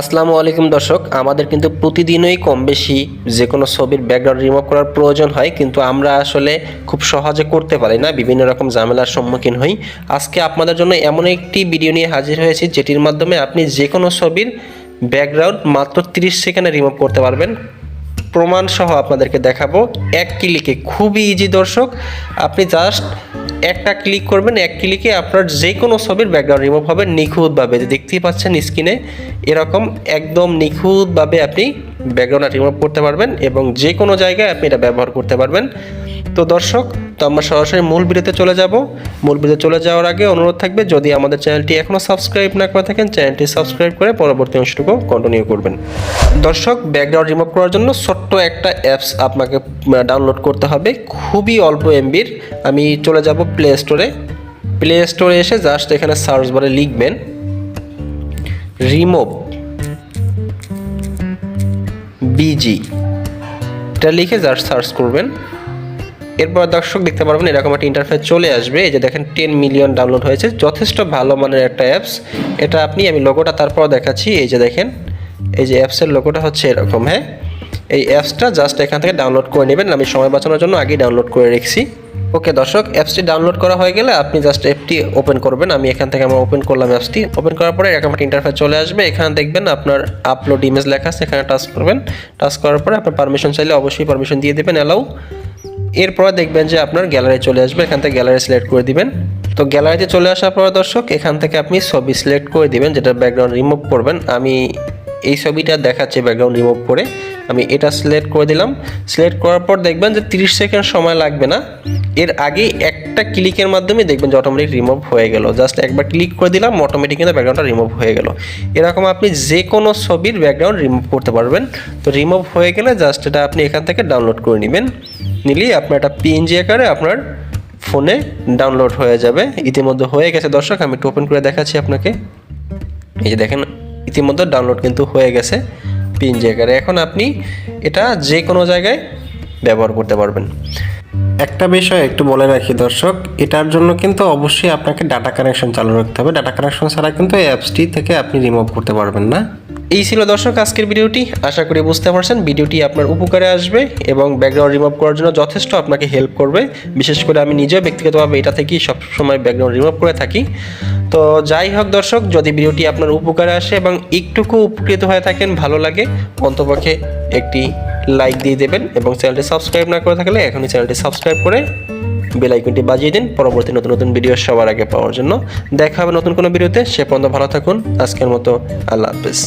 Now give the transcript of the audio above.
আসসালামু আলাইকুম দর্শক, আমাদের কিন্তু প্রতিদিনই কম বেশি যে কোনো ছবির ব্যাকগ্রাউন্ড রিমুভ করার প্রয়োজন হয়, কিন্তু আমরা আসলে খুব সহজে করতে পারি না, বিভিন্ন রকম ঝামেলার সম্মুখীন হই। আজকে আপনাদের জন্য এমন একটি ভিডিও নিয়ে হাজির হয়েছি যেটির মাধ্যমে আপনি যে কোনো ছবির ব্যাকগ্রাউন্ড মাত্র 30 সেকেন্ডে রিমুভ করতে পারবেন। প্রমাণ সহ আপনাদেরকে দেখাবো এক ক্লিকে, খুবই ইজি দর্শক। আপনি জাস্ট একটা ক্লিক করবেন, এক ক্লিকে আপনার যে কোনো ছবির ব্যাকগ্রাউন্ড রিমুভ হবে নিখুঁতভাবে। যে দেখতেই পাচ্ছেন স্ক্রিনে, এরকম একদম নিখুঁতভাবে আপনি ব্যাকগ্রাউন্ড রিমুভ করতে পারবেন এবং যে কোনো জায়গায় আপনি এটা ব্যবহার করতে পারবেন। তো দর্শক, তো আমরা সরাসরি মূল ভিডিওতে চলে যাব। মূল ভিডিওতে চলে যাওয়ার আগে অনুরোধ থাকবে, যদি আমাদের চ্যানেলটি এখনও সাবস্ক্রাইব না করে থাকেন, চ্যানেলটি সাবস্ক্রাইব করে পরবর্তী অংশটুকু কন্টিনিউ করবেন। দর্শক, ব্যাকগ্রাউন্ড রিমুভ করার জন্য ছোট্ট একটা অ্যাপস আপনাকে ডাউনলোড করতে হবে, খুবই অল্প এমবির। আমি চলে যাব প্লে স্টোরে। প্লে স্টোরে এসে জাস্ট এখানে সার্চ বারে লিখবেন রিমুভ বিজি, এটা লিখে জাস্ট সার্চ করবেন। এরপর দর্শক দেখতে পারবেন এরকম একটা ইন্টারফেস চলে আসবে। এই যে দেখেন 10 মিলিয়ন ডাউনলোড হয়েছে, যথেষ্ট ভালো মানের একটা অ্যাপস এটা। আমি লোগোটা তারপর দেখাচ্ছি। এই যে দেখেন, এই যে অ্যাপসের লোগোটা হচ্ছে এরকম। হ্যাঁ, এই অ্যাপসটা জাস্ট এখান থেকে ডাউনলোড করে নেবেন। আমি সময় বাঁচানোর জন্য আগেই ডাউনলোড করে রেখেছি। ওকে দর্শক, অ্যাপসটি ডাউনলোড করা হয়ে গেলে আপনি জাস্ট অ্যাপটি ওপেন করবেন। আমি এখান থেকে ওপেন করলাম অ্যাপসটি। ওপেন করার পরে এরকম একটা ইন্টারফেস চলে আসবে। এখানে দেখবেন আপনার আপলোড ইমেজ লেখা আছে, এখানে টাচ করবেন। টাচ করার পরে আপনার পারমিশন চাইলে অবশ্যই পারমিশন দিয়ে দেবেন, অ্যালাউ। এরপর দেখবেন যে আপনার গ্যালারি চলে আসবে, এখান থেকে গ্যালারি সিলেক্ট করে দিবেন। তো গ্যালারিতে চলে আসার পর দর্শক, এখান থেকে আপনি ছবি সিলেক্ট করে দিবেন যেটা ব্যাকগ্রাউন্ড রিমুভ করবেন। আমি এই ছবিটা দেখাচ্ছি ব্যাকগ্রাউন্ড রিমুভ করে, আমি এটা সিলেক্ট করে দিলাম। সিলেক্ট করার পর দেখবেন যে 30 সেকেন্ড সময় লাগবে না, এর আগেই একটা ক্লিকের মাধ্যমে দেখবেন যে অটোমেটিক রিমুভ হয়ে গেল। জাস্ট একবার ক্লিক করে দিলাম, অটোমেটিক কিন্তু ব্যাকগ্রাউন্ডটা রিমুভ হয়ে গেল। এরকম আপনি যে কোনো ছবির ব্যাকগ্রাউন্ড রিমুভ করতে পারবেন। তো রিমুভ হয়ে গেলে জাস্ট এটা আপনি এখান থেকে ডাউনলোড করে নেবেন। নিলেই আপনার একটা পিএনজি আকারে আপনার ফোনে ডাউনলোড হয়ে যাবে। ইতিমধ্যে হয়ে গেছে দর্শক, আমি একটু ওপেন করে দেখাচ্ছি আপনাকে। এই যে দেখেন, ইতিমধ্যে ডাউনলোড কিন্তু হয়ে গেছে পিএনজি আকারে। এখন আপনি এটা যে কোনো জায়গায় ব্যবহার করতে পারবেন। একটা বিষয় একটু বলে রাখি দর্শক, এটার জন্য কিন্তু অবশ্যই আপনাকে ডাটা কানেকশন চালু রাখতে হবে। ডাটা কানেকশন ছাড়া কিন্তু এই অ্যাপসটি থেকে আপনি রিমুভ করতে পারবেন না। এই ছিল দর্শক আজকের ভিডিওটি। আশা করি বুঝতে পারছেন ভিডিওটি আপনার উপকারে আসবে এবং ব্যাকগ্রাউন্ড রিমুভ করার জন্য যথেষ্ট আপনাকে হেল্প করবে। বিশেষ করে আমি নিজেও ব্যক্তিগতভাবে এটা থেকেই সবসময় ব্যাকগ্রাউন্ড রিমুভ করে থাকি। তো যাই হোক দর্শক, যদি ভিডিওটি আপনার উপকারে আসে এবং একটুকু উপকৃত হয়ে থাকেন, ভালো লাগে, অন্তপক্ষে একটি লাইক দিয়ে দেবেন এবং চ্যানেলটি সাবস্ক্রাইব না করে থাকলে এখনই চ্যানেলটি সাবস্ক্রাইব করে বেল আইকনটি বাজিয়ে দিন পরবর্তী নতুন নতুন ভিডিও সবার আগে পাওয়ার জন্য। দেখা হবে নতুন কোনো ভিডিওতে, সে পর্যন্ত ভালো থাকুন। আজকের মতো আল্লাহ হাফেজ।